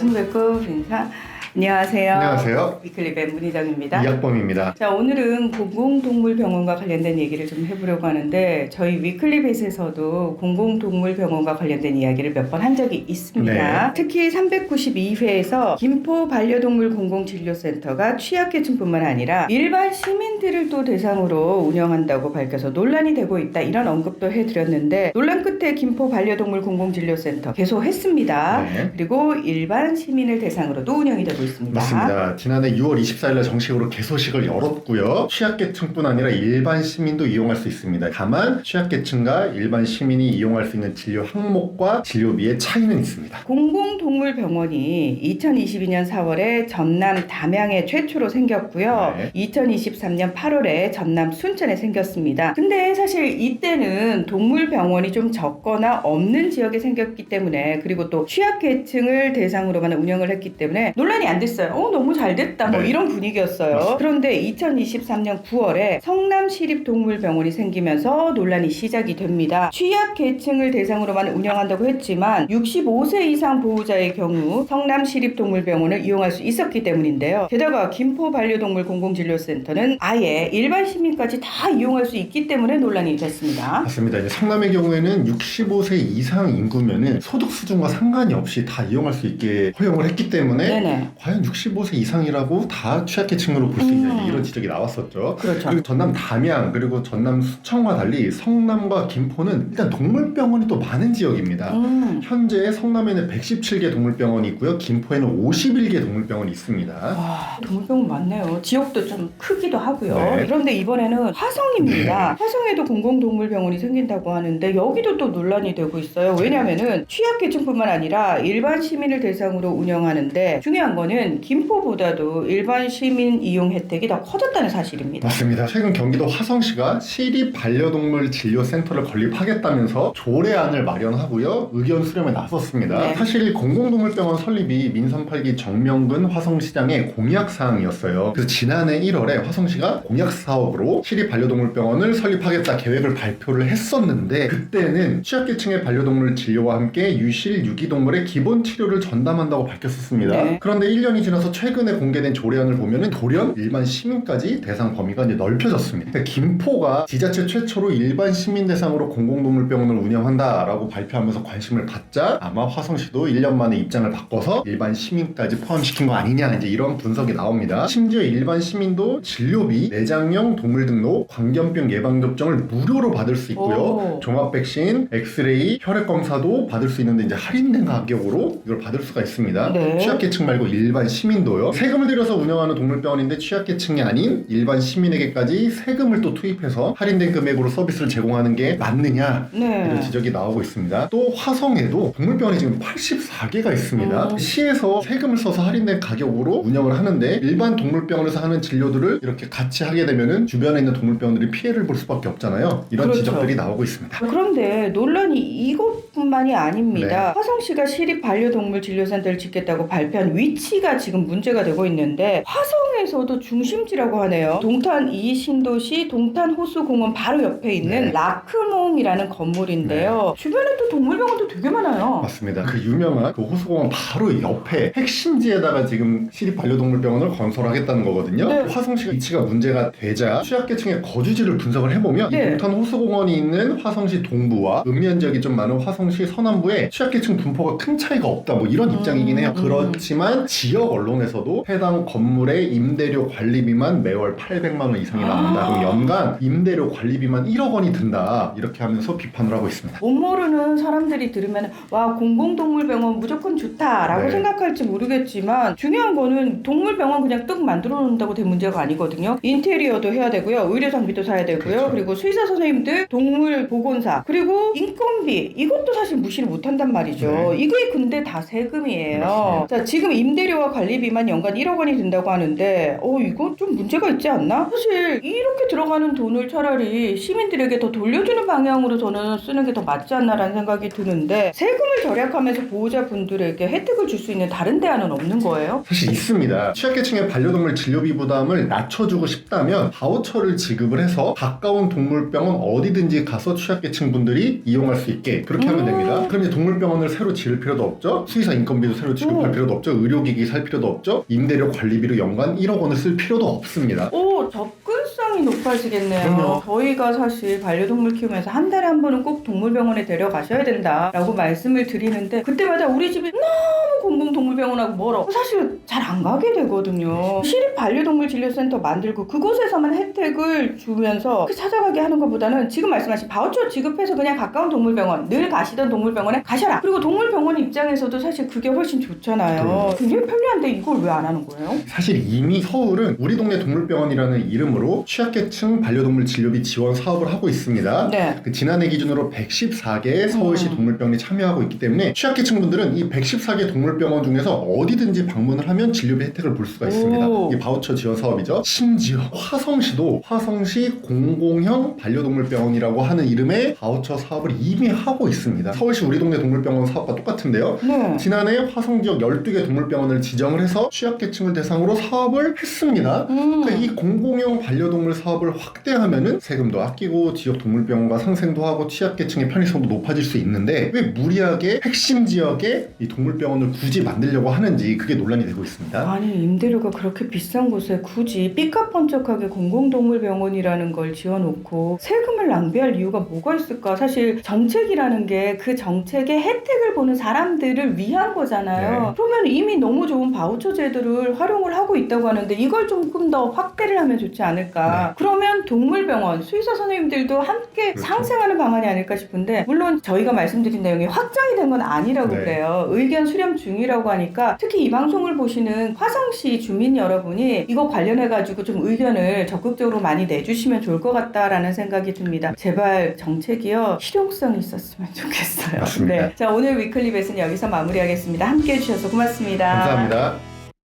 승배급 인사. 안녕하세요. 안녕하세요. 위클리의 문희정입니다. 이학범입니다. 자, 오늘은 공공동물병원과 관련된 얘기를 좀 해보려고 하는데 저희 위클리벳에서도 공공동물병원과 관련된 이야기를 몇 번 한 적이 있습니다. 네. 특히 392회에서 김포 반려동물 공공진료센터가 취약계층뿐만 아니라 일반 시민들을 또 대상으로 운영한다고 밝혀서 논란이 되고 있다, 이런 언급도 해드렸는데 논란 끝에 김포 반려동물 공공진료센터 개소했습니다. 네. 그리고 일반 시민을 대상으로도 운영이 되고 있습니다. 맞습니다. 지난해 6월 24일날 정식으로 개소식을 열었고요. 취약계층뿐 아니라 일반 시민도 이용할 수 있습니다. 다만 취약계층과 일반 시민이 이용할 수 있는 진료 항목과 진료비의 차이는 있습니다. 공공동물병원이 2022년 4월에 전남 담양에 최초로 생겼고요. 네. 2023년 8월에 전남 순천에 생겼습니다. 근데 사실 이때는 동물병원이 좀 적거나 없는 지역에 생겼기 때문에, 그리고 또 취약계층을 대상으로만 운영을 했기 때문에 논란이 안 됐어요. 너무 잘 됐다, 뭐 네. 이런 분위기였어요. 맞습니다. 그런데 2023년 9월에 성남시립동물병원이 생기면서 논란이 시작이 됩니다. 취약계층을 대상으로만 운영한다고 했지만 65세 이상 보호자의 경우 성남시립동물병원을 이용할 수 있었기 때문인데요. 게다가 김포 반려동물 공공진료센터는 아예 일반 시민까지 다 이용할 수 있기 때문에 논란이 됐습니다. 맞습니다. 이제 성남의 경우에는 65세 이상 인구면은 소득 수준과 상관이 없이 다 이용할 수 있게 허용을 했기 때문에 네네. 과연 65세 이상이라고 다 취약계층으로 볼 수 있냐, 이런 지적이 나왔었죠. 그렇죠. 그리고 전남 담양 그리고 전남 순천과 달리 성남과 김포는 일단 동물병원이 또 많은 지역입니다. 현재 성남에는 117개 동물병원이 있고요. 김포에는 51개 동물병원이 있습니다. 와, 동물병원 많네요. 지역도 좀 크기도 하고요. 네. 그런데 이번에는 화성입니다. 네. 화성에도 공공동물병원이 생긴다고 하는데 여기도 또 논란이 되고 있어요. 왜냐면은 취약계층뿐만 아니라 일반 시민을 대상으로 운영하는데 중요한 거는 김포보다도 일반 시민 이용 혜택이 더 커졌다는 사실입니다. 맞습니다. 최근 경기도 화성시가 시립 반려동물 진료센터를 건립하겠다면서 조례안을 마련하고요. 의견 수렴에 나섰습니다. 네. 사실 공공동물병원 설립이 민선 8기 정명근 화성시장의 공약사항이었어요. 그래서 지난해 1월에 화성시가 공약사업으로 시립 반려동물병원을 설립하겠다 계획을 발표를 했었는데, 그때는 취약계층의 반려동물 진료와 함께 유실, 유기동물의 기본 치료를 전담한다고 밝혔었습니다. 네. 그런데 1년이 지나서 최근에 공개된 조례안을 보면은 돌연 일반 시민까지 대상 범위가 이제 넓혀졌습니다. 그러니까 김포가 지자체 최초로 일반 시민 대상으로 공공동물병원을 운영한다라고 발표하면서 관심을 받자 아마 화성시도 1년 만에 입장을 바꿔서 일반 시민까지 포함시킨 거 아니냐, 이제 이런 분석이 나옵니다. 심지어 일반 시민도 진료비, 내장형 동물 등록, 광견병 예방 접종을 무료로 받을 수 있고요. 오. 종합 백신, 엑스레이, 혈액 검사도 받을 수 있는데 이제 할인된 가격으로 이걸 받을 수가 있습니다. 네. 취약계층 말고 일반 시민도요. 세금을 들여서 운영하는 동물병원인데 취약계층이 아닌 일반 시민에게까지 세금을 또 투입해서 할인된 금액으로 서비스를 제공하는 게 맞느냐, 이런 네. 지적이 나오고 있습니다. 또 화성에도 동물병원이 지금 84개가 있습니다. 시에서 세금을 써서 할인된 가격으로 운영을 하는데 일반 동물병원에서 하는 진료들을 이렇게 같이 하게 되면은 주변에 있는 동물병원들이 피해를 볼 수밖에 없잖아요. 이런 그렇죠. 지적들이 나오고 있습니다. 그런데 논란이 이것뿐만이 아닙니다. 네. 화성시가 시립 반려동물 진료센터를 짓겠다고 발표한 위치가 지금 문제가 되고 있는데 화성에서도 중심지라고 하네요. 동탄 이신도시 동탄호수공원 바로 옆에 있는 네. 라크몽이라는 건물인데요. 주변에 또 동물병원도 되게 많아요. 맞습니다. 그 유명한 그 호수공원 바로 옆에 핵심지에다가 지금 시립 반려동물병원을 건설하겠다는 거거든요. 네. 화성시 위치가 문제가 되자 취약계층의 거주지를 분석을 해보면 네. 이 동탄 호수공원이 있는 화성시 동부와 읍면지역이 좀 많은 화성시 서남부에 취약계층 분포가 큰 차이가 없다, 뭐 이런 입장이긴 해요. 그렇지만 지역 언론에서도 해당 건물의 임대료 관리비만 매월 800만 원 이상이 나온다. 그럼 연간 임대료 관리비만 1억 원이 든다, 이렇게 하면서 비판을 하고 있습니다. 못 모르는 사람들이 들으면 와, 공공동물병원 무조건 좋다라고 네. 생각할지 모르겠지만 중요한 거는 동물병원 그냥 뚝 만들어 놓는다고 될 문제가 아니거든요. 인테리어도 해야 되고요. 의료 장비도 사야 되고요. 그렇죠. 그리고 수의사 선생님들, 동물 보건사, 그리고 인건비, 이것도 사실 무시를 못한단 말이죠. 네. 이게 근데 다 세금이에요. 맞습니다. 자, 지금 임대료 임대료와 관리비만 연간 1억 원이 든다고 하는데 이거 좀 문제가 있지 않나? 사실 이렇게 들어가는 돈을 차라리 시민들에게 더 돌려주는 방향으로 저는 쓰는 게 더 맞지 않나라는 생각이 드는데 세금을 절약하면서 보호자분들에게 혜택을 줄 수 있는 다른 대안은 없는 거예요? 사실 있습니다. 취약계층의 반려동물 진료비 부담을 낮춰주고 싶다면 바우처를 지급을 해서 가까운 동물병원 어디든지 가서 취약계층 분들이 이용할 수 있게 그렇게 하면 됩니다. 그럼 이제 동물병원을 새로 지을 필요도 없죠. 수의사 인건비도 새로 지급할 필요도 없죠. 의료기기 살 필요도 없죠. 임대료 관리비로 연간 1억 원을 쓸 필요도 없습니다. 접근성이 높아지겠네요. 그럼요. 저희가 사실 반려동물 키우면서 한 달에 한 번은 꼭 동물병원에 데려가셔야 된다라고 말씀을 드리는데 그때마다 우리 집이 너무 공공동물병원하고 멀어. 사실 잘 안 가게 되거든요. 시립 반려동물 진료센터 만들고 그곳에서만 혜택을 주면서 찾아가게 하는 것보다는 지금 말씀하신 바우처 지급해서 그냥 가까운 동물병원, 늘 가시던 동물병원에 가셔라. 그리고 동물병원 입장에서도 사실 그게 훨씬 좋잖아요. 굉장히 편리한데 이걸 왜 안 하는 거예요? 사실 이미 서울은 우리 동네 동물병원이라는 이름으로 취약계층 반려동물 진료비 지원 사업을 하고 있습니다. 네. 지난해 기준으로 114개의 서울시 동물병원이 참여하고 있기 때문에 취약계층 분들은 이 114개 동물병원 중에서 어디든지 방문을 하면 진료비 혜택을 볼 수가 있습니다. 이 바우처 지원 사업이죠. 심지어 화성시도 화성시 공공형 반려동물병원이라고 하는 이름의 바우처 사업을 이미 하고 있습니다. 서울시 우리 동네 동물병원 사업과 똑같은데요. 네. 지난해 화성 지역 12개 동물병원을 지정을 해서 취약계층을 대상으로 사업을 했습니다. 그러니까 이 공공형 반려동물 사업을 확대하면은 세금도 아끼고 지역 동물병원과 상생도 하고 취약계층의 편의성도 높아질 수 있는데 왜 무리하게 핵심 지역에 이 동물병원을 굳이 만들려고 하는지 그게 논란이 되고 있습니다. 아니 임대료가 그렇게 비싼 곳에 굳이 삐까뻔쩍하게 공공동물병원이라는 걸 지어놓고 세금을 낭비할 이유가 뭐가 있을까? 사실 정책이라는 게 그 정책의 혜택을 보는 사람들을 위한 거잖아요. 그러면 이미 너무 좋은 바우처 제도를 활용을 하고 있다고 하는데 이걸 조금 더 확대를 하면 좋지 않을까? 그러면 동물병원, 수의사 선생님들도 함께 상생하는 방안이 아닐까 싶은데 물론 저희가 말씀드린 내용이 확정이 된 건 아니라고 그래요. 의견 수렴 중이라고 하니까 특히 이 방송을 보시는 화성시 주민 여러분이 이거 관련해가지고 좀 의견을 적극적으로 많이 내주시면 좋을 것 같다라는 생각이 듭니다. 제발 정책이요 실용성이 있었으면 좋겠어요. 맞습니다. 자 오늘 위클리 벳은 여기서 마무리하겠습니다. 함께해 주셔서 고맙습니다. 감사합니다.